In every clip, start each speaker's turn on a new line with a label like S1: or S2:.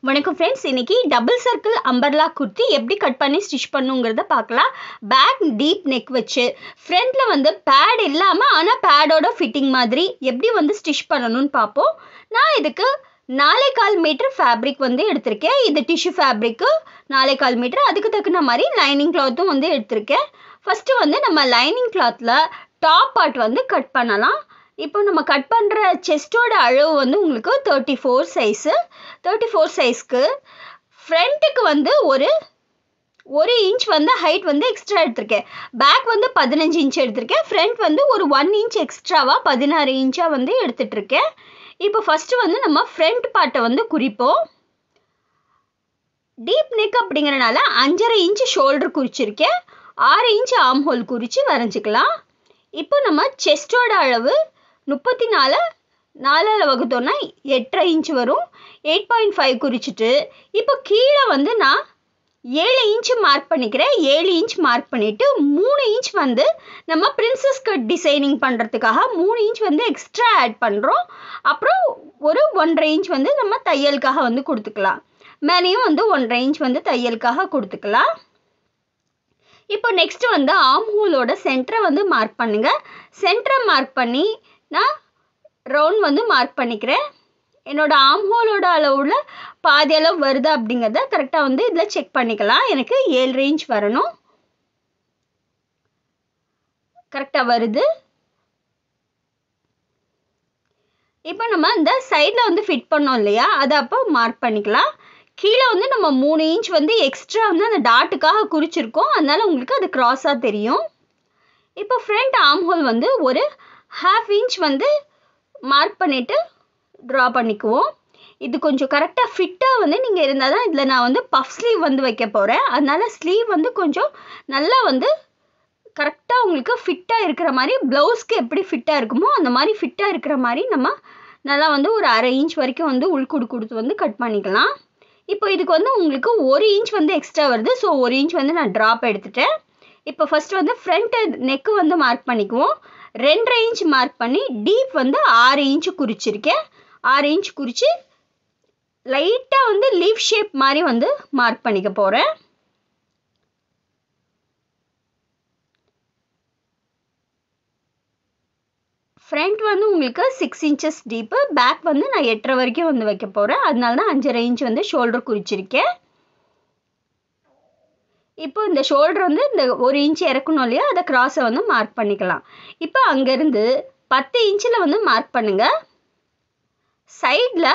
S1: வணக்கம் ஃப்ரெண்ட்ஸ், இன்னைக்கு double circle umbrella kurti எப்படி கட் பண்ணி ஸ்டிச் பண்ணுங்கிறத பார்க்கலாம். பேக் டீப் நெக் வச்சு ஃப்ரண்ட்டில் வந்து பேட் இல்லாமல் ஆனால் பேடோட ஃபிட்டிங் மாதிரி எப்படி வந்து ஸ்டிச் பண்ணணும்னு பார்ப்போம். நான் இதுக்கு 4.25 மீட்டர் ஃபேப்ரிக் வந்து எடுத்திருக்கேன். இது டிஷ்யூ ஃபேப்ரிக்கு 4.25 மீட்டர். அதுக்கு தகுந்த மாதிரி லைனிங் கிளாத்தும் வந்து எடுத்திருக்கேன். ஃபஸ்ட்டு வந்து நம்ம லைனிங் கிளாத்தில் டாப் பார்ட் வந்து கட் பண்ணலாம். இப்போ நம்ம கட் பண்ணுற செஸ்டோட அளவு வந்து உங்களுக்கு 34 சைஸு. 34 சைஸ்க்கு ஃப்ரண்ட்டுக்கு வந்து ஒரு இன்ச் வந்து ஹைட் வந்து எக்ஸ்ட்ரா எடுத்திருக்கேன். பேக் வந்து 15 இன்ச் எடுத்திருக்கேன். ஃப்ரண்ட் வந்து ஒரு 1 இன்ச் எக்ஸ்ட்ராவாக 16 இன்ச்சாக வந்து எடுத்துகிட்ருக்கேன். இப்போ ஃபஸ்ட்டு வந்து நம்ம ஃப்ரண்ட் பார்ட்டை வந்து குறிப்போம். டீப் நெக் அப்படிங்கிறனால 5.5 இன்ச் ஷோல்டர் குறிச்சிருக்கேன். 6 இன்ச் ஆர்ம் ஹோல் குறித்து வரைஞ்சிக்கலாம். இப்போ நம்ம செஸ்டோட அளவு 34 4ஆல் வகுத்தோன்னா 8.5 இன்ச் வரும். 8.5 குறிச்சிட்டு இப்போ கீழே வந்து நான் 7 இன்ச் மார்க் பண்ணிக்கிறேன். 7 இன்ச் மார்க் பண்ணிவிட்டு 3 இன்ச் வந்து நம்ம பிரின்சஸ் கட் டிசைனிங் பண்ணுறதுக்காக 3 இன்ச் வந்து எக்ஸ்ட்ரா ஆட் பண்ணுறோம். அப்புறம் ஒரு 1.5 இன்ச் வந்து நம்ம தையலுக்காக வந்து கொடுத்துக்கலாம். மேலேயும் வந்து 1.5 இன்ச் வந்து தையலுக்காக கொடுத்துக்கலாம். இப்போ நெக்ஸ்ட் வந்து ஆர்ம் ஹோலோட சென்டரை வந்து மார்க் பண்ணுங்கள். சென்டரை மார்க் பண்ணி நான் ரவுண்ட் வந்து மார்க் பண்ணிக்கிறேன். என்னோடய ஆர்ம் ஹோலோட அளவில் பாதி அளவு வருது அப்படிங்கிறத கரெக்டாக வந்து இதில் செக் பண்ணிக்கலாம். எனக்கு 7.5 இன்ச் வரணும். கரெக்டாக வருது. இப்போ நம்ம இந்த சைடில் வந்து ஃபிட் பண்ணோம் இல்லையா, அதை அப்போ மார்க் பண்ணிக்கலாம். கீழே வந்து நம்ம 3 இன்ச் வந்து எக்ஸ்ட்ரா வந்து அந்த டாட்டுக்காக குறிச்சிருக்கோம். அதனால் உங்களுக்கு அது க்ராஸாக தெரியும். இப்போ ஃப்ரண்ட் ஆர்ம் ஹோல் வந்து ஒரு 1/2 இன்ச் வந்து மார்க் பண்ணிவிட்டு ட்ரா பண்ணிக்குவோம். இது கொஞ்சம் கரெக்டாக ஃபிட்டாக வந்து நீங்கள் இருந்தால் தான் இதில் நான் வந்து பஃப் ஸ்லீவ் வந்து வைக்க போகிறேன். அதனால் ஸ்லீவ் வந்து கொஞ்சம் நல்லா வந்து கரெக்டாக உங்களுக்கு ஃபிட்டாக இருக்கிற மாதிரி, ப்ளவுஸ்க்கு எப்படி ஃபிட்டாக இருக்குமோ அந்த மாதிரி ஃபிட்டாக இருக்கிற மாதிரி நம்ம நல்லா வந்து ஒரு 1/2 இன்ச் வரைக்கும் வந்து உள்குடு கொடுத்து வந்து கட் பண்ணிக்கலாம். இப்போ இதுக்கு வந்து உங்களுக்கு 1 இன்ச் வந்து எக்ஸ்ட்ரா வருது. ஸோ 1 இன்ச் வந்து நான் ட்ராப் எடுத்துட்டேன். இப்போ ஃபஸ்ட்டு வந்து ஃப்ரண்ட் நெக்கு வந்து மார்க் பண்ணிக்குவோம். 2.5 இன்ச் மார்க் பண்ணி டீப் வந்து 6 இன்ச்சு குறிச்சிருக்கேன். 6 இன்ச் குறித்து லைட்டாக வந்து லீவ் ஷேப் மாதிரி வந்து மார்க் பண்ணிக்க போகிறேன். ஃப்ரண்ட் வந்து உங்களுக்கு 6 இன்ச்சஸ் டீப்பு, பேக் வந்து நான் 8.5 வரைக்கும் வந்து வைக்க போகிறேன். அதனால தான் 5.5 இன்ச் வந்து ஷோல்டர் குறிச்சிருக்கேன். இப்போ இந்த ஷோல்டர் வந்து இந்த 1 இன்ச் இறக்கணும் இல்லையா, அதை கிராஸை வந்து மார்க் பண்ணிக்கலாம். இப்போ அங்கேருந்து 10 இன்ச்சில் வந்து மார்க் பண்ணுங்கள். சைடில்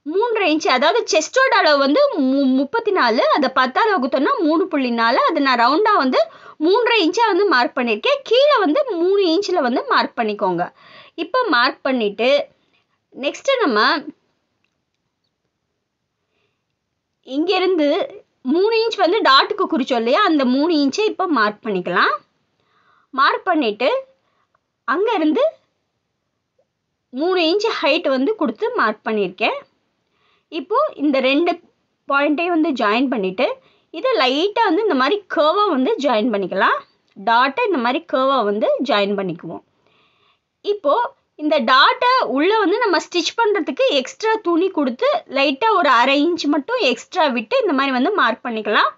S1: 3.5 இன்ச்சு, அதாவது செஸ்டோட அளவு வந்து 34, அதை 10ஆல் வகுத்தோன்னா 3.4, அதை நான் ரவுண்டாக வந்து 3.5 இன்ச்சாக வந்து மார்க் பண்ணியிருக்கேன். கீழே வந்து 3 இன்ச்சில் வந்து மார்க் பண்ணிக்கோங்க. இப்போ மார்க் பண்ணிவிட்டு நெக்ஸ்ட்டு நம்ம இங்கேருந்து 3 இன்ச் வந்து டாட்டுக்கு குறிச்சோம் இல்லையா, அந்த 3 இன்ச்சை இப்போ மார்க் பண்ணிக்கலாம். மார்க் பண்ணிவிட்டு அங்கேருந்து 3 இன்ச் ஹைட் வந்து கொடுத்து மார்க் பண்ணியிருக்கேன். இப்போது இந்த 2 பாயிண்ட்டையும் வந்து ஜாயின் பண்ணிவிட்டு இதை லைட்டாக வந்து இந்த மாதிரி கர்வாக வந்து ஜாயின் பண்ணிக்கலாம். டாட்டை இந்த மாதிரி கர்வாக வந்து ஜாயின் பண்ணிக்குவோம். இப்போது இந்த டாட்டை உள்ளே வந்து நம்ம ஸ்டிச் பண்ணுறதுக்கு எக்ஸ்ட்ரா துணி கொடுத்து லைட்டாக ஒரு 1/2 இன்ச் மட்டும் எக்ஸ்ட்ரா விட்டு இந்த மாதிரி வந்து மார்க் பண்ணிக்கலாம்.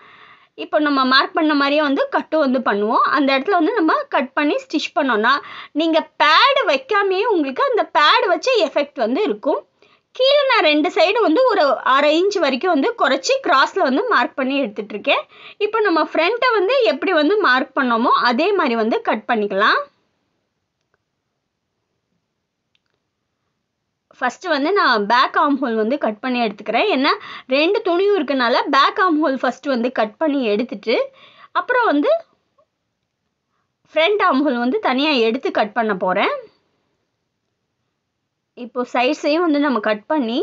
S1: இப்போ நம்ம மார்க் பண்ண மாதிரியே வந்து கட்டும் வந்து பண்ணுவோம். அந்த இடத்துல வந்து நம்ம கட் பண்ணி ஸ்டிச் பண்ணோன்னா நீங்கள் பேடு வைக்காமையே உங்களுக்கு அந்த பேடு வச்ச எஃபெக்ட் வந்து இருக்கும். கீழே நான் 2 சைடு வந்து ஒரு 1/2 இன்ச் வரைக்கும் வந்து குறைச்சி கிராஸில் வந்து மார்க் பண்ணி எடுத்துகிட்ருக்கேன். இப்போ நம்ம ஃப்ரண்ட்டை வந்து எப்படி வந்து மார்க் பண்ணோமோ அதே மாதிரி வந்து கட் பண்ணிக்கலாம். ஃபஸ்ட்டு வந்து நான் பேக் ஆர்ம் ஹோல் வந்து கட் பண்ணி எடுத்துக்கிறேன். ஏன்னா 2 துணியும் இருக்கனால பேக் ஆர்ம் ஹோல் ஃபஸ்ட்டு வந்து கட் பண்ணி எடுத்துட்டு அப்புறம் வந்து ஃப்ரண்ட் ஆர்ம் ஹோல் வந்து தனியாக எடுத்து கட் பண்ண போகிறேன். இப்போது சைட்ஸையும் வந்து நம்ம கட் பண்ணி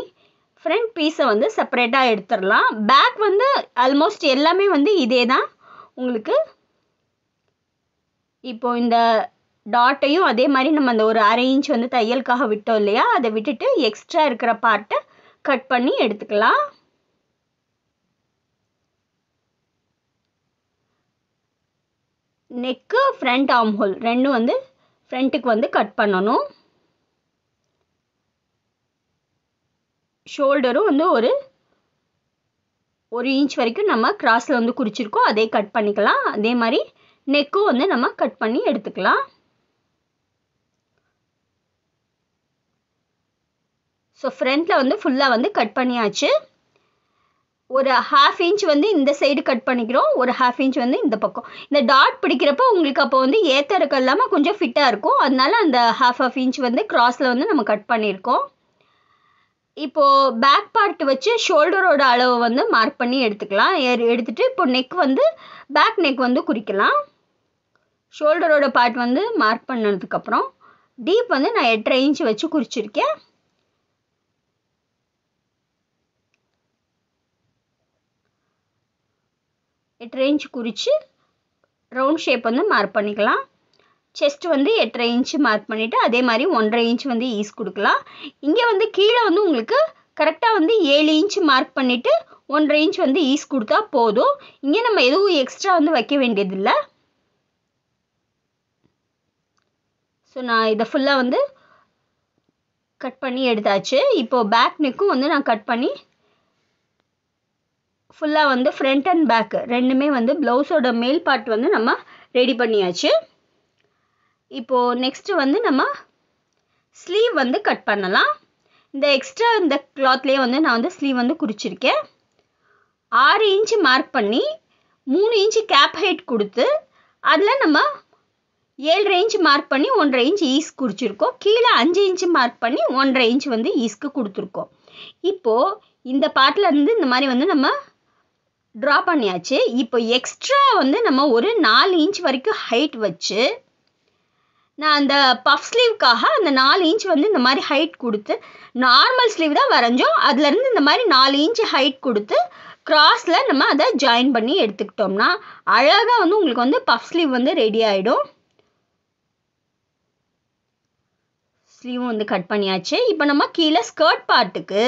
S1: ஃப்ரண்ட் பீஸை வந்து செப்பரேட்டாக எடுத்துடலாம். பேக் வந்து ஆல்மோஸ்ட் எல்லாமே வந்து இதே தான் உங்களுக்கு. இப்போது இந்த டாட்டையும் அதே மாதிரி நம்ம அந்த ஒரு 1/2 இன்ச் வந்து தையலுக்காக விட்டோம் இல்லையா, அதை விட்டுட்டு எக்ஸ்ட்ரா இருக்கிற பார்ட்டை கட் பண்ணி எடுத்துக்கலாம். நெக்கு ஃப்ரண்ட் ஆர்ம் ஹோல் ரெண்டும் வந்து ஃப்ரண்ட்டுக்கு வந்து கட் பண்ணணும். ஷோல்டரும் வந்து ஒரு 1 இன்ச் வரைக்கும் நம்ம கிராஸில் வந்து குறிச்சிருக்கோம், அதே கட் பண்ணிக்கலாம். அதே மாதிரி நெக்கும் வந்து நம்ம கட் பண்ணி எடுத்துக்கலாம். ஸோ ஃப்ரண்ட்டில் வந்து ஃபுல்லாக வந்து கட் பண்ணியாச்சு. ஒரு 1/2 இன்ச் வந்து இந்த சைடு கட் பண்ணிக்கிறோம், ஒரு 1/2 இன்ச் வந்து இந்த பக்கம். இந்த டாட் பிடிக்கிறப்போ உங்களுக்கு அப்போ வந்து ஏற்ற இருக்க இல்லாமல் கொஞ்சம் ஃபிட்டாக இருக்கும், அதனால அந்த 1/2 இன்ச் வந்து கிராஸில் வந்து நம்ம கட் பண்ணியிருக்கோம். இப்போது பேக் பார்ட் வச்சு ஷோல்டரோட அளவு வந்து மார்க் பண்ணி எடுத்துக்கலாம். எடுத்துகிட்டு இப்போ நெக் வந்து பேக் நெக் வந்து குறிக்கலாம். ஷோல்டரோட பார்ட் வந்து மார்க் பண்ணதுக்கப்புறம் டீப் வந்து நான் 8.5 இன்ச் வச்சு குறிச்சிருக்கேன். இன்ச் குறித்து ரவுண்ட் ஷேப் வந்து மார்க் பண்ணிக்கலாம். செஸ்ட் வந்து 8.5 இன்ச் மார்க் பண்ணிவிட்டு அதே மாதிரி 1.5 இன்ச் வந்து ஈஸ் கொடுக்கலாம். இங்கே வந்து கீழே வந்து உங்களுக்கு கரெக்டாக வந்து 7 இன்ச் மார்க் பண்ணிவிட்டு 1.5 இன்ச் வந்து ஈஸ் கொடுத்தா போதும். இங்கே நம்ம எதுவும் எக்ஸ்ட்ரா வந்து வைக்க வேண்டியதில்லை. ஸோ நான் இதை ஃபுல்லாக வந்து கட் பண்ணி எடுத்தாச்சு. இப்போது பேக் நெக்கும் வந்து நான் கட் பண்ணி ஃபுல்லாக வந்து ஃப்ரண்ட் அண்ட் பேக் ரெண்டுமே வந்து ப்ளவுஸோட மேல் பார்ட் வந்து நம்ம ரெடி பண்ணியாச்சு. இப்போது நெக்ஸ்ட்டு வந்து நம்ம ஸ்லீவ் வந்து கட் பண்ணலாம். இந்த எக்ஸ்ட்ரா இந்த கிளாத்லேயே வந்து நான் வந்து ஸ்லீவ் வந்து குறிச்சிருக்கேன். 6 இன்ச்சு மார்க் பண்ணி 3 இன்ச்சு கேப் ஹைட் கொடுத்து அதில் நம்ம 7.5 இன்ச் மார்க் பண்ணி 1.5 இன்ச் ஈஸ் குறிச்சிருக்கோம். கீழே 5 இன்ச்சு மார்க் பண்ணி 1.5 இன்ச் வந்து ஈஸ்க்கு கொடுத்துருக்கோம். இப்போது இந்த பார்ட்டில் இருந்து இந்த மாதிரி வந்து நம்ம ட்ரா பண்ணியாச்சு. இப்போ எக்ஸ்ட்ரா வந்து நம்ம ஒரு 4 இன்ச் வரைக்கும் ஹைட் வச்சு நான் அந்த பஃப் ஸ்லீவ்க்காக அந்த 4 இன்ச் வந்து இந்த மாதிரி ஹைட் கொடுத்து நார்மல் ஸ்லீவ் தான் வரைஞ்சோம், அதுலேருந்து இந்த மாதிரி 4 இன்ச் ஹைட் கொடுத்து கிராஸில் நம்ம அதை ஜாயின் பண்ணி எடுத்துக்கிட்டோம்னா அழகாக வந்து உங்களுக்கு வந்து பஃப் ஸ்லீவ் வந்து ரெடி ஆகிடும். ஸ்லீவும் வந்து கட் பண்ணியாச்சு. இப்போ நம்ம கீழே ஸ்கர்ட் பார்ட்டுக்கு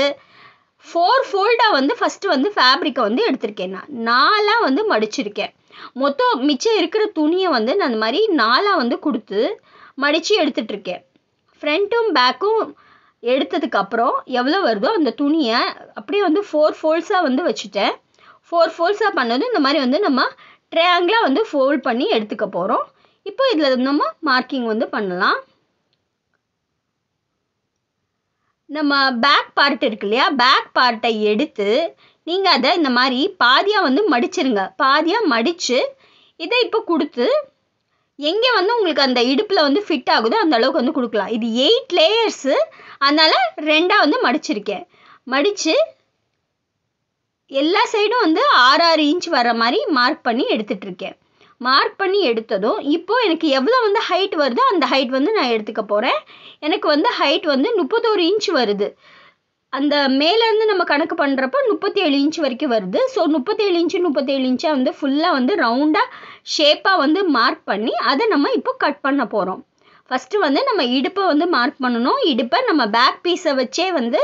S1: 4 ஃபோல்டாக வந்து ஃபஸ்ட்டு வந்து ஃபேப்ரிக்கை வந்து எடுத்திருக்கேன். நான் 4 வந்து மடிச்சிருக்கேன். மொத்தம் மிச்சம் இருக்கிற துணியை வந்து நான் அந்த மாதிரி 4 வந்து கொடுத்து மடித்து எடுத்துட்ருக்கேன். ஃப்ரண்ட்டும் பேக்கும் எடுத்ததுக்கப்புறம் எவ்வளோ வருதோ அந்த துணியை அப்படியே வந்து 4 ஃபோல்ட்ஸாக வந்து வச்சுட்டேன். 4 ஃபோல்ட்ஸாக பண்ணதும் இந்த மாதிரி வந்து நம்ம ட்ரையாங்கிளாக வந்து ஃபோல்ட் பண்ணி எடுத்துக்க போகிறோம். இப்போ இதில் நம்ம மார்க்கிங் வந்து பண்ணலாம். நம்ம பேக் பார்ட் இருக்கு இல்லையா, பேக் பார்ட்டை எடுத்து நீங்கள் அதை இந்த மாதிரி பாதியாக வந்து மடிச்சிருங்க. பாதியாக மடித்து இதை இப்போ கொடுத்து எங்கே வந்து உங்களுக்கு அந்த இடுப்பில் வந்து ஃபிட் ஆகுதோ அந்த அளவுக்கு வந்து கொடுக்கலாம். இது 8 லேயர்ஸு, அதனால் 2 வந்து மடிச்சிருக்கேன். மடித்து எல்லா சைடும் வந்து 6 இன்ச் வர மாதிரி மார்க் பண்ணி எடுத்துகிட்ருக்கேன். மார்க் பண்ணி எடுத்ததும் இப்போது எனக்கு எவ்வளோ வந்து ஹைட் வருதோ அந்த ஹைட் வந்து நான் எடுத்துக்க போகிறேன். எனக்கு வந்து ஹைட் வந்து 31 இன்ச் வருது. அந்த மேலேருந்து நம்ம கணக்கு பண்ணுறப்போ 37 இன்ச் வரைக்கும் வருது. ஸோ 37 இன்ச்சாக வந்து ஃபுல்லாக வந்து ரவுண்டாக ஷேப்பாக வந்து மார்க் பண்ணி அதை நம்ம இப்போ கட் பண்ண போகிறோம். ஃபஸ்ட்டு வந்து நம்ம இடுப்பை வந்து மார்க் பண்ணணும். இடுப்பை நம்ம பேக் பீஸை வச்சே வந்து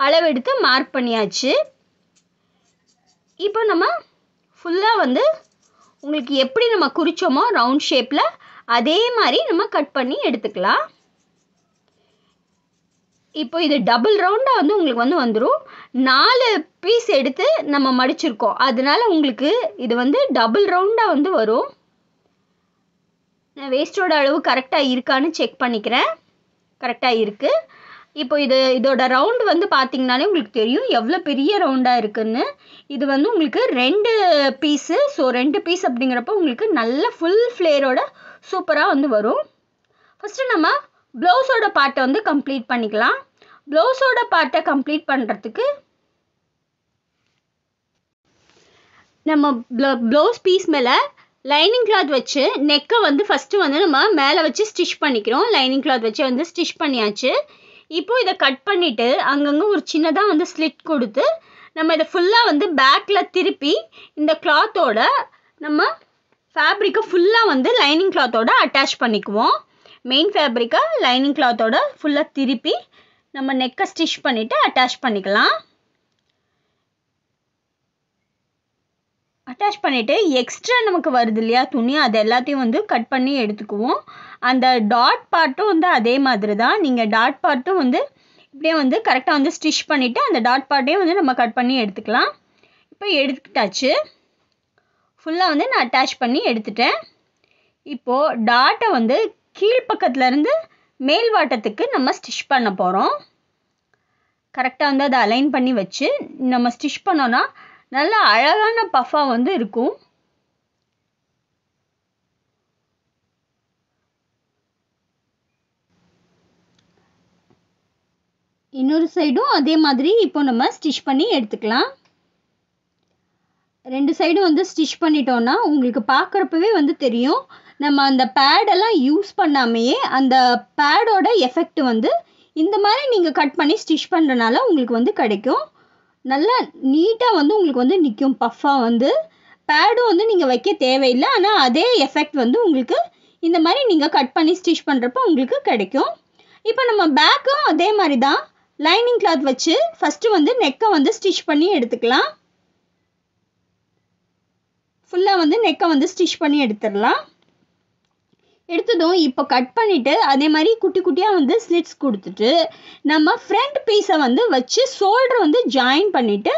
S1: அளவெடுத்து மார்க் பண்ணியாச்சு. இப்போ நம்ம ஃபுல்லாக வந்து உங்களுக்கு எப்படி நம்ம குறிச்சோமோ ரவுண்ட் ஷேப்பில் அதே மாதிரி நம்ம கட் பண்ணி எடுத்துக்கலாம். இப்போ இது டபுள் ரவுண்டாக வந்து உங்களுக்கு வந்து வந்துடும். 4 பீஸ் எடுத்து நம்ம மடிச்சிருக்கோம், அதனால உங்களுக்கு இது வந்து டபுள் ரவுண்டாக வந்து வரும். நான் வேஸ்ட்டோட அளவு கரெக்டாக இருக்கான்னு செக் பண்ணிக்கிறேன். கரெக்டாக இருக்குது. இப்போ இதோட ரவுண்டு வந்து பார்த்திங்கனாலே உங்களுக்கு தெரியும் எவ்வளோ பெரிய ரவுண்டாக இருக்குதுன்னு. இது வந்து உங்களுக்கு 2 பீஸு. ஸோ 2 பீஸ் அப்படிங்கிறப்போ உங்களுக்கு நல்ல ஃபுல் ஃப்ளேரோட சூப்பராக வந்து வரும். ஃபஸ்ட்டு நம்ம ப்ளவுஸோட பார்ட்டை வந்து கம்ப்ளீட் பண்ணிக்கலாம். ப்ளவுஸோட பார்ட்டை கம்ப்ளீட் பண்ணுறதுக்கு நம்ம ப்ளவுஸ் பீஸ் மேலே லைனிங் கிளாத் வச்சு நெக்கை வந்து ஃபஸ்ட்டு வந்து நம்ம மேலே வச்சு ஸ்டிச் பண்ணிக்கிறோம். லைனிங் கிளாத் வச்சு வந்து ஸ்டிச் பண்ணியாச்சு. இப்போது இதை கட் பண்ணிவிட்டு அங்கங்கே ஒரு சின்னதாக வந்து ஸ்லிட் கொடுத்து நம்ம இதை ஃபுல்லாக வந்து பேக்கில் திருப்பி இந்த கிளாத்தோட நம்ம ஃபேப்ரிக்கை ஃபுல்லாக வந்து லைனிங் கிளாத்தோட அட்டாச் பண்ணிக்குவோம். மெயின் ஃபேப்ரிக்கை லைனிங் கிளாத்தோட ஃபுல்லாக திருப்பி நம்ம நெக்கை ஸ்டிச் பண்ணிவிட்டு அட்டாச் பண்ணிக்கலாம். அட்டாச் பண்ணிவிட்டு எக்ஸ்ட்ரா நமக்கு வருது இல்லையா துணி, அது எல்லாத்தையும் வந்து கட் பண்ணி எடுத்துக்குவோம். அந்த டாட் பார்ட்டும் வந்து அதே மாதிரி தான். நீங்கள் டாட் பார்ட்டும் வந்து இப்படியே வந்து கரெக்டாக வந்து ஸ்டிச் பண்ணிவிட்டு அந்த டாட் பார்ட்டையும் வந்து நம்ம கட் பண்ணி எடுத்துக்கலாம். இப்போ எடுத்துக்கிட்டாச்சு. ஃபுல்லாக வந்து நான் அட்டாச் பண்ணி எடுத்துட்டேன். இப்போது டாட்டை வந்து கீழ்ப்பக்கத்துலேருந்து மேல் வாட்டத்துக்கு நம்ம ஸ்டிச் பண்ண போகிறோம். கரெக்டாக வந்து அதை அலைன் பண்ணி வச்சு நம்ம ஸ்டிச் பண்ணோன்னா நல்ல அழகான பஃபாக வந்து இருக்கும். இன்னொரு சைடும் அதே மாதிரி இப்போ நம்ம ஸ்டிச் பண்ணி எடுத்துக்கலாம். 2 சைடும் வந்து ஸ்டிச் பண்ணிட்டோன்னா உங்களுக்கு பார்க்குறப்பவே வந்து தெரியும். நம்ம அந்த பேடெல்லாம் யூஸ் பண்ணாமையே அந்த பேடோட எஃபெக்ட் வந்து இந்த மாதிரி நீங்கள் கட் பண்ணி ஸ்டிச் பண்ணுறனால உங்களுக்கு வந்து கிடைக்கும். நல்லா நீட்டாக வந்து உங்களுக்கு வந்து நிற்கும் பஃபாக வந்து. பேடும் வந்து நீங்கள் வைக்க தேவையில்லை. ஆனால் அதே எஃபெக்ட் வந்து உங்களுக்கு இந்த மாதிரி நீங்கள் கட் பண்ணி ஸ்டிச் பண்ணுறப்போ உங்களுக்கு கிடைக்கும். இப்போ நம்ம பேக்கும் அதே மாதிரி தான் லைனிங் கிளாத் வச்சு ஃபஸ்ட்டு வந்து நெக்கை வந்து ஸ்டிச் பண்ணி எடுத்துக்கலாம். ஃபுல்லாக வந்து நெக்கை வந்து ஸ்டிச் பண்ணி எடுத்துடலாம். எடுத்ததும் இப்போ கட் பண்ணிவிட்டு அதே மாதிரி குட்டி குட்டியாக வந்து ஸ்லிட்ஸ் கொடுத்துட்டு நம்ம ஃப்ரண்ட் பீஸை வந்து வச்சு ஷோல்டர் வந்து ஜாயின் பண்ணிவிட்டு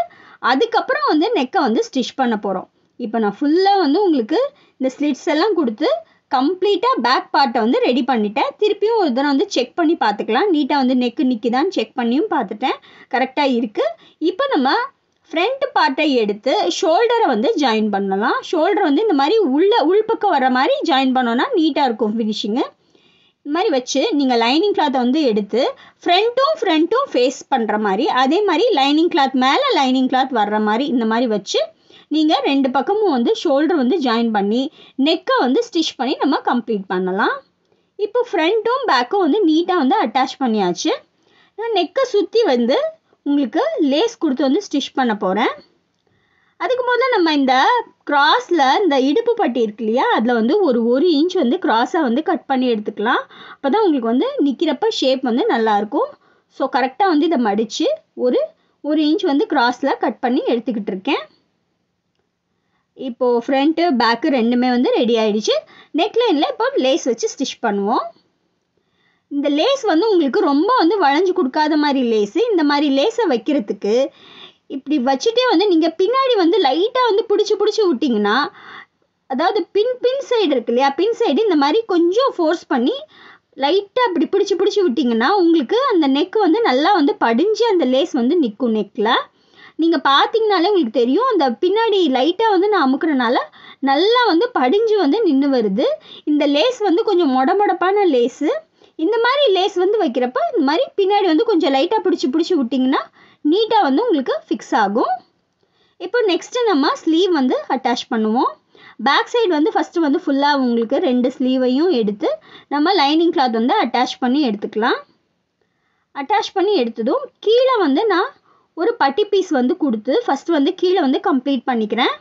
S1: அதுக்கப்புறம் வந்து நெக்கை வந்து ஸ்டிச் பண்ண போகிறோம். இப்போ நான் ஃபுல்லாக வந்து உங்களுக்கு இந்த ஸ்லிட்ஸ் எல்லாம் கொடுத்து கம்ப்ளீட்டாக பேக் பார்ட்டை வந்து ரெடி பண்ணிட்டேன். திருப்பியும் ஒரு தடவை வந்து செக் பண்ணி பார்த்துக்கலாம். நீட்டாக வந்து நெக்கு நிற்கிதான்னு செக் பண்ணியும் பார்த்துட்டேன். கரெக்டாக இருக்குது. இப்போ நம்ம ஃப்ரண்ட் பார்ட்டை எடுத்து ஷோல்டரை வந்து ஜாயின் பண்ணலாம். ஷோல்டர் வந்து இந்த மாதிரி உள்பக்கம் வர மாதிரி ஜாயின் பண்ணோன்னா நீட்டாக இருக்கும் ஃபினிஷிங்கு. இந்த மாதிரி வச்சு நீங்கள் லைனிங் கிளாத்தை வந்து எடுத்து ஃப்ரண்ட்டும் ஃபேஸ் பண்ணுற மாதிரி அதே மாதிரி லைனிங் கிளாத் மேலே லைனிங் கிளாத் வர்ற மாதிரி இந்த மாதிரி வச்சு நீங்கள் 2 பக்கமும் வந்து ஷோல்டர் வந்து ஜாயின் பண்ணி நெக்கை வந்து ஸ்டிச் பண்ணி நம்ம கம்ப்ளீட் பண்ணலாம். இப்போ ஃப்ரண்ட்டும் பேக்கும் வந்து நீட்டாக வந்து அட்டாச் பண்ணியாச்சு. நான் நெக்கை சுற்றி வந்து உங்களுக்கு லேஸ் கொடுத்து வந்து ஸ்டிச் பண்ண போகிறேன். அதுக்கு முதல்ல நம்ம இந்த கிராஸில் இந்த இடுப்பு பட்டி இருக்கு இல்லையா, அதில் வந்து ஒரு இன்ச் வந்து கிராஸாக வந்து கட் பண்ணி எடுத்துக்கலாம். அப்போ தான் உங்களுக்கு வந்து நிற்கிறப்ப ஷேப் வந்து நல்லாயிருக்கும். ஸோ கரெக்டாக வந்து இதை மடித்து ஒரு இன்ச் வந்து கிராஸில் கட் பண்ணி எடுத்துக்கிட்டு இருக்கேன். இப்போது ஃப்ரண்ட்டு பேக்கு ரெண்டுமே வந்து ரெடி ஆகிடுச்சு. நெக்லைனில் இப்போ லேஸ் வச்சு ஸ்டிச் பண்ணுவோம். இந்த லேஸ் வந்து உங்களுக்கு ரொம்ப வந்து வளைஞ்சு கொடுக்காத மாதிரி லேஸு. இந்த மாதிரி லேஸை வைக்கிறதுக்கு இப்படி வச்சுட்டே வந்து நீங்கள் பின்னாடி வந்து லைட்டாக வந்து பிடிச்சி விட்டிங்கன்னா, அதாவது பின் சைடு இருக்கு இல்லையா, பின் சைடு இந்த மாதிரி கொஞ்சம் ஃபோர்ஸ் பண்ணி லைட்டாக இப்படி பிடிச்சி விட்டிங்கன்னா உங்களுக்கு அந்த நெக் வந்து நல்லா வந்து படிஞ்சு அந்த லேஸ் வந்து நிற்கும் நெக்கில். நீங்கள் பார்த்தீங்கனாலே உங்களுக்கு தெரியும். அந்த பின்னாடி லைட்டாக வந்து நான் அமுக்குறனால நல்லா வந்து படிஞ்சு வந்து நின்று வருது. இந்த லேஸ் வந்து கொஞ்சம் மொடப்பான லேஸு. இந்த மாதிரி லேஸ் வந்து வைக்கிறப்ப இந்த மாதிரி பின்னாடி வந்து கொஞ்சம் லைட்டாக பிடிச்சி விட்டிங்கன்னா நீட்டாக வந்து உங்களுக்கு ஃபிக்ஸ் ஆகும். இப்போ நெக்ஸ்ட்டு நம்ம ஸ்லீவ் வந்து அட்டாச் பண்ணுவோம். பேக் சைடு வந்து ஃபஸ்ட்டு வந்து ஃபுல்லாக உங்களுக்கு 2 ஸ்லீவையும் எடுத்து நம்ம லைனிங் கிளாத் வந்து அட்டாச் பண்ணி எடுத்துக்கலாம். அட்டாச் பண்ணி எடுத்ததும் கீழே வந்து நான் ஒரு பட்டி பீஸ் வந்து கொடுத்து ஃபஸ்ட்டு வந்து கீழே வந்து கம்ப்ளீட் பண்ணிக்கிறேன்.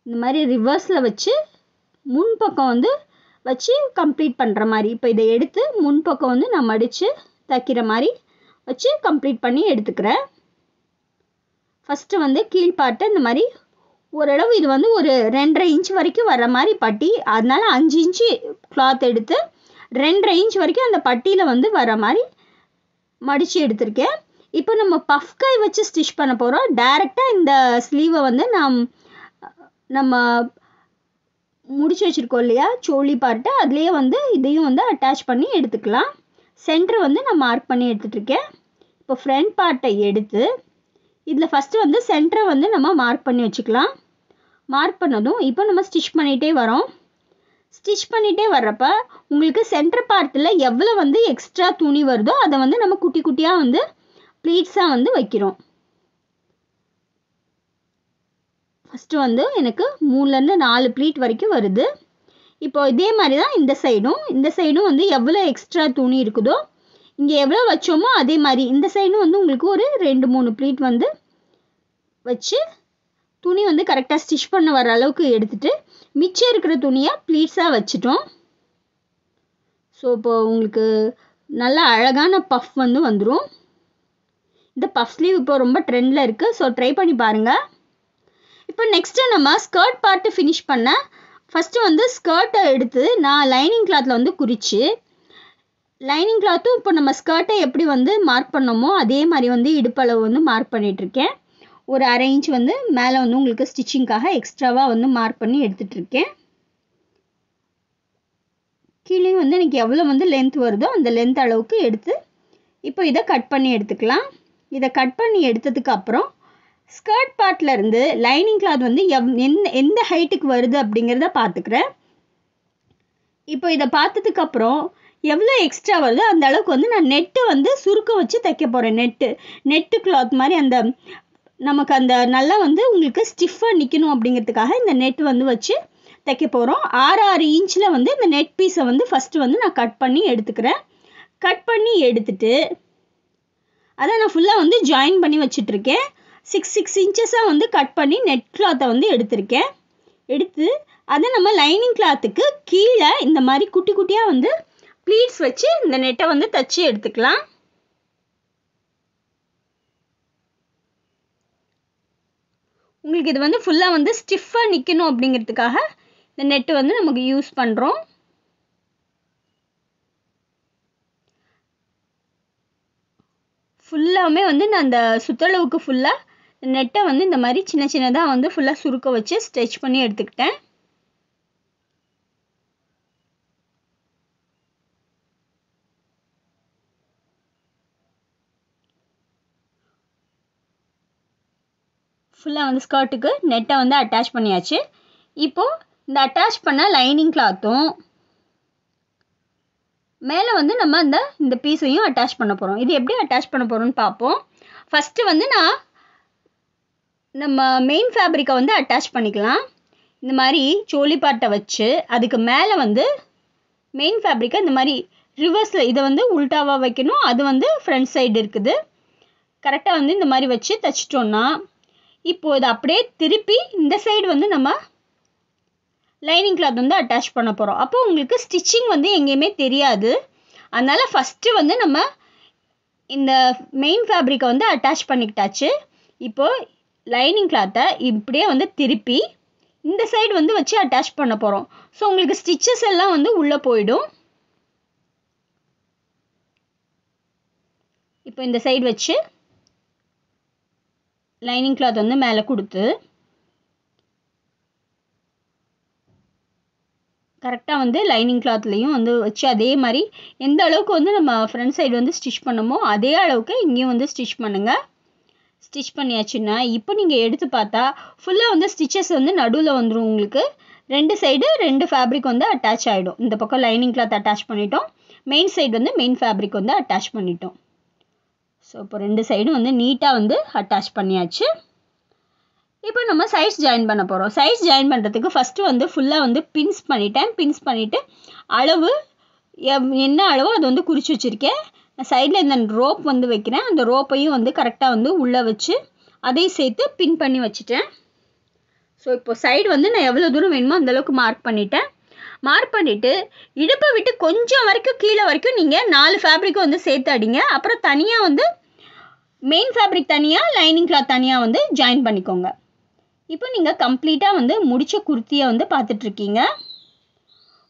S1: இந்த மாதிரி ரிவர்ஸில் வச்சு முன்பக்கம் வந்து வச்சு கம்ப்ளீட் பண்ணுற மாதிரி. இப்போ இதை எடுத்து முன்பக்கம் வந்து நான் மடித்து தைக்கிற மாதிரி வச்சு கம்ப்ளீட் பண்ணி எடுத்துக்கிறேன். ஃபஸ்ட்டு வந்து கீழ்பாட்டை இந்த மாதிரி ஓரளவு இது வந்து ஒரு 2.5 இன்ச் வரைக்கும் வர மாதிரி பட்டி, அதனால் 5 இன்ச்சு கிளாத் எடுத்து 2.5 இன்ச் வரைக்கும் அந்த பட்டியில் வந்து வர மாதிரி மடித்து எடுத்திருக்கேன். இப்போ நம்ம பஃப் கை வச்சு ஸ்டிச் பண்ண போகிறோம். டைரெக்டாக இந்த ஸ்லீவை வந்து நம்ம முடிச்சு வச்சுருக்கோம் இல்லையா சோழி பார்ட்டை, அதுலேயே வந்து இதையும் வந்து அட்டாச் பண்ணி எடுத்துக்கலாம். சென்டர் வந்து நான் மார்க் பண்ணி எடுத்துகிட்ருக்கேன். இப்போ ஃப்ரண்ட் பார்ட்டை எடுத்து இதில் ஃபஸ்ட்டு வந்து சென்டரை வந்து நம்ம மார்க் பண்ணி வச்சுக்கலாம். மார்க் பண்ணதும் இப்போ நம்ம ஸ்டிச் பண்ணிகிட்டே வரோம். ஸ்டிச் பண்ணிகிட்டே வர்றப்ப உங்களுக்கு சென்டர் பார்ட்டில் எவ்வளோ வந்து எக்ஸ்ட்ரா துணி வருதோ அதை வந்து நம்ம குட்டி குட்டியாக வந்து ப்ளீட்ஸாக வந்து வைக்கிறோம். ஃபஸ்ட்டு வந்து எனக்கு 3லேருந்து 4 ப்ளீட் வரைக்கும் வருது. இப்போ இதே மாதிரி தான் இந்த சைடும் வந்து எவ்வளோ எக்ஸ்ட்ரா துணி இருக்குதோ இங்கே எவ்வளோ வச்சோமோ அதே மாதிரி இந்த சைடும் வந்து உங்களுக்கு ஒரு 2-3 ப்ளீட் வந்து வச்சு துணி வந்து கரெக்டாக ஸ்டிச் பண்ண வர அளவுக்கு எடுத்துகிட்டு மிச்சம் இருக்கிற துணியை ப்ளீட்ஸாக வச்சுட்டோம். ஸோ இப்போது உங்களுக்கு நல்ல அழகான பஃப் வந்து வந்துடும். இந்த பஃப் ஸ்லீவ் இப்போ ரொம்ப ட்ரெண்டில் இருக்குது. ஸோ ட்ரை பண்ணி பாருங்கள். இப்போ நெக்ஸ்ட்டு நம்ம ஸ்கர்ட் பார்ட்டு ஃபினிஷ் பண்ண ஃபஸ்ட்டு வந்து ஸ்கர்ட்டை எடுத்து நான் லைனிங் கிளாத்தில் வந்து குறித்து லைனிங் கிளாத்தும் இப்போ நம்ம ஸ்கர்ட்டை எப்படி வந்து மார்க் பண்ணோமோ அதே மாதிரி வந்து இடுப்பளவு வந்து மார்க் பண்ணிகிட்ருக்கேன். ஒரு 1/2 இன்ச் வந்து மேலே வந்து உங்களுக்கு ஸ்டிச்சிங்காக எக்ஸ்ட்ராவாக வந்து மார்க் பண்ணி எடுத்துகிட்ருக்கேன். கீழே வந்து எனக்கு எவ்வளோ வந்து லென்த் வருதோ அந்த லென்த் அளவுக்கு எடுத்து இப்போ இதை கட் பண்ணி எடுத்துக்கலாம். இதை கட் பண்ணி எடுத்ததுக்கு அப்புறம் ஸ்கர்ட் பார்ட்லேருந்து லைனிங் கிளாத் வந்து எந்த ஹைட்டுக்கு வருது அப்படிங்கிறத பார்த்துக்கிறேன். இப்போ இதை பார்த்ததுக்கப்புறம் எவ்வளோ எக்ஸ்ட்ரா வருதோ அந்த அளவுக்கு வந்து நான் நெட்டு வந்து சுருக்க வச்சு தைக்க போகிறேன். நெட்டு கிளாத் மாதிரி அந்த நமக்கு அந்த நல்லா வந்து உங்களுக்கு ஸ்டிஃபாக நிற்கணும் அப்படிங்கிறதுக்காக இந்த நெட் வந்து வச்சு தைக்க போகிறோம். 6 இன்ச்சில் வந்து இந்த நெட் பீஸை வந்து ஃபஸ்ட்டு வந்து நான் கட் பண்ணி எடுத்துக்கிறேன். கட் பண்ணி எடுத்துட்டு அதை நான் ஃபுல்லாக வந்து ஜாயின் பண்ணி வச்சிட்ருக்கேன். 6 இன்ச்சஸாக வந்து கட் பண்ணி நெட் கிளாத்தை வந்து எடுத்திருக்கேன். எடுத்து அதை நம்ம லைனிங் கிளாத்துக்கு கீழே இந்த மாதிரி குட்டி குட்டியாக வந்து ப்ளீட்ஸ் வச்சு இந்த நெட்டை வந்து தச்சு எடுத்துக்கலாம். உங்களுக்கு இது வந்து ஃபுல்லாக வந்து ஸ்டிஃபாக நிற்கணும் அப்படிங்கிறதுக்காக இந்த நெட்டு வந்து நமக்கு யூஸ் பண்ணுறோம். ஃபுல்லாமே வந்து நான் அந்த சுற்றளவுக்கு ஃபுல்லாக நெட்டை வந்து இந்த மாதிரி சின்ன சின்னதாக வந்து ஃபுல்லாக சுருக்க வச்சு ஸ்டிச் பண்ணி எடுத்துக்கிட்டேன். ஃபுல்லாக வந்து ஸ்கர்ட்டுக்கு நெட்டை வந்து அட்டாச் பண்ணியாச்சு. இப்போது இந்த அட்டாச் பண்ண லைனிங் கிளாத்தும் மேலே வந்து நம்ம இந்த பீஸையும் அட்டாச் பண்ண போகிறோம். இது எப்படி அட்டாச் பண்ண போகிறோம்னு பார்ப்போம். ஃபஸ்ட்டு வந்து நம்ம மெயின் ஃபேப்ரிக்கை வந்து அட்டாச் பண்ணிக்கலாம். இந்த மாதிரி சோலி பார்ட்டை வச்சு அதுக்கு மேலே வந்து மெயின் ஃபேப்ரிக்கை இந்த மாதிரி ரிவர்ஸில் இதை வந்து உல்டாவாக வைக்கணும். அது வந்து ஃப்ரண்ட் சைடு இருக்குது. கரெக்டாக வந்து இந்த மாதிரி வச்சு தைச்சிட்டோன்னா இப்போது இதை அப்படியே திருப்பி இந்த சைடு வந்து நம்ம லைனிங் கிளாத் வந்து அட்டாச் பண்ண போகிறோம். அப்போ உங்களுக்கு ஸ்டிச்சிங் வந்து எங்கேயுமே தெரியாது. அதனால் ஃபஸ்ட்டு வந்து நம்ம இந்த மெயின் ஃபேப்ரிக்கை வந்து அட்டாச் பண்ணிக்கிட்டாச்சு. இப்போது லைனிங் கிளாத்தை இப்படியே வந்து திருப்பி இந்த சைடு வந்து வச்சு அட்டாச் பண்ண போகிறோம். ஸோ உங்களுக்கு ஸ்டிச்சஸ் எல்லாம் வந்து உள்ளே போயிடும். இப்போ இந்த சைடு வச்சு லைனிங் கிளாத் வந்து மேலே கொடுத்து கரெக்டாக வந்து லைனிங் கிளாத்லேயும் வந்து வச்சு அதே மாதிரி எந்த அளவுக்கு வந்து நம்ம ஃப்ரண்ட் சைடு வந்து ஸ்டிச் பண்ணமோ அதே அளவுக்கு இங்கேயும் வந்து ஸ்டிச் பண்ணுங்கள். ஸ்டிச் பண்ணியாச்சுன்னா இப்போ நீங்கள் எடுத்து பார்த்தா ஃபுல்லாக வந்து ஸ்டிச்சஸ் வந்து நடுவில் வந்துடும். உங்களுக்கு 2 சைடு 2 ஃபேப்ரிக் வந்து அட்டாச் ஆகிடும். இந்த பக்கம் லைனிங் கிளாத் அட்டாச் பண்ணிட்டோம், மெயின் சைடு வந்து மெயின் ஃபேப்ரிக் வந்து அட்டாச் பண்ணிட்டோம். ஸோ இப்போ 2 சைடும் வந்து நீட்டாக வந்து அட்டாச் பண்ணியாச்சு. இப்போ நம்ம சைஸ் ஜாயின் பண்ண போகிறோம். சைஸ் ஜாயின் பண்ணுறதுக்கு ஃபஸ்ட்டு வந்து ஃபுல்லாக வந்து பின்ஸ் பண்ணிட்டேன். பின்ஸ் பண்ணிவிட்டு அளவு என்ன அளவோ அது வந்து குறித்து வச்சுருக்கேன். நான் சைடில் இந்த ரோப் வந்து வைக்கிறேன். அந்த ரோப்பையும் வந்து கரெக்டாக வந்து உள்ளே வச்சு அதையும் சேர்த்து பின் பண்ணி வச்சுட்டேன். ஸோ இப்போ சைடு வந்து நான் எவ்வளோ தூரம் வேணுமோ அந்தளவுக்கு மார்க் பண்ணிட்டேன். மார்க் பண்ணிவிட்டு இடுப்பை விட்டு கொஞ்சம் வரைக்கும் கீழே வரைக்கும் நீங்கள் 4 ஃபேப்ரிக்கும் வந்து சேர்த்து அடிங்க. அப்புறம் தனியாக வந்து மெயின் ஃபேப்ரிக் தனியாக லைனிங் கிளாத் தனியாக வந்து ஜாயின் பண்ணிக்கோங்க. இப்போ நீங்கள் கம்ப்ளீட்டாக வந்து முடித்த குர்த்தியை வந்து பார்த்துட்ருக்கீங்க.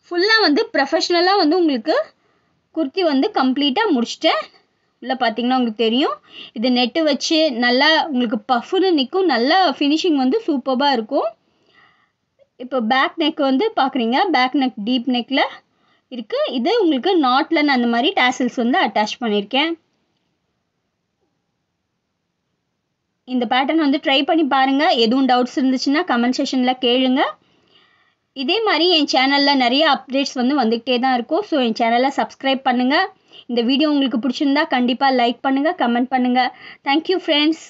S1: ஃபுல்லாக வந்து ப்ரொஃபஷ்னலாக வந்து உங்களுக்கு குர்த்தி வந்து கம்ப்ளீட்டாக முடிச்சிட்டேன். உள்ளே பார்த்தீங்கன்னா உங்களுக்கு தெரியும், இது நெட்டு வச்சு நல்லா உங்களுக்கு பஃப்னு நிற்கும். நல்லா ஃபினிஷிங் வந்து சூப்பராக இருக்கும். இப்போ பேக் நெக் வந்து பார்க்குறீங்க, பேக் நெக் டீப் நெக்கில் இருக்குது. இது உங்களுக்கு நாட்டில் நான் அந்த மாதிரி டேசல்ஸ் வந்து அட்டாச் பண்ணியிருக்கேன். இந்த பேட்டர்ன் வந்து ட்ரை பண்ணி பாருங்கள். எதுவும் டவுட்ஸ் இருந்துச்சுன்னா கமெண்ட் செக்ஷனில் கேளுங்க. இதே மாதிரி என் சேனலில் நிறைய அப்டேட்ஸ் வந்து வந்துக்கிட்டே தான் இருக்கும். ஸோ என் சேனலை சப்ஸ்கிரைப் பண்ணுங்கள். இந்த வீடியோ உங்களுக்கு பிடிச்சிருந்தா கண்டிப்பாக லைக் பண்ணுங்கள், கமெண்ட் பண்ணுங்கள். Thank you friends.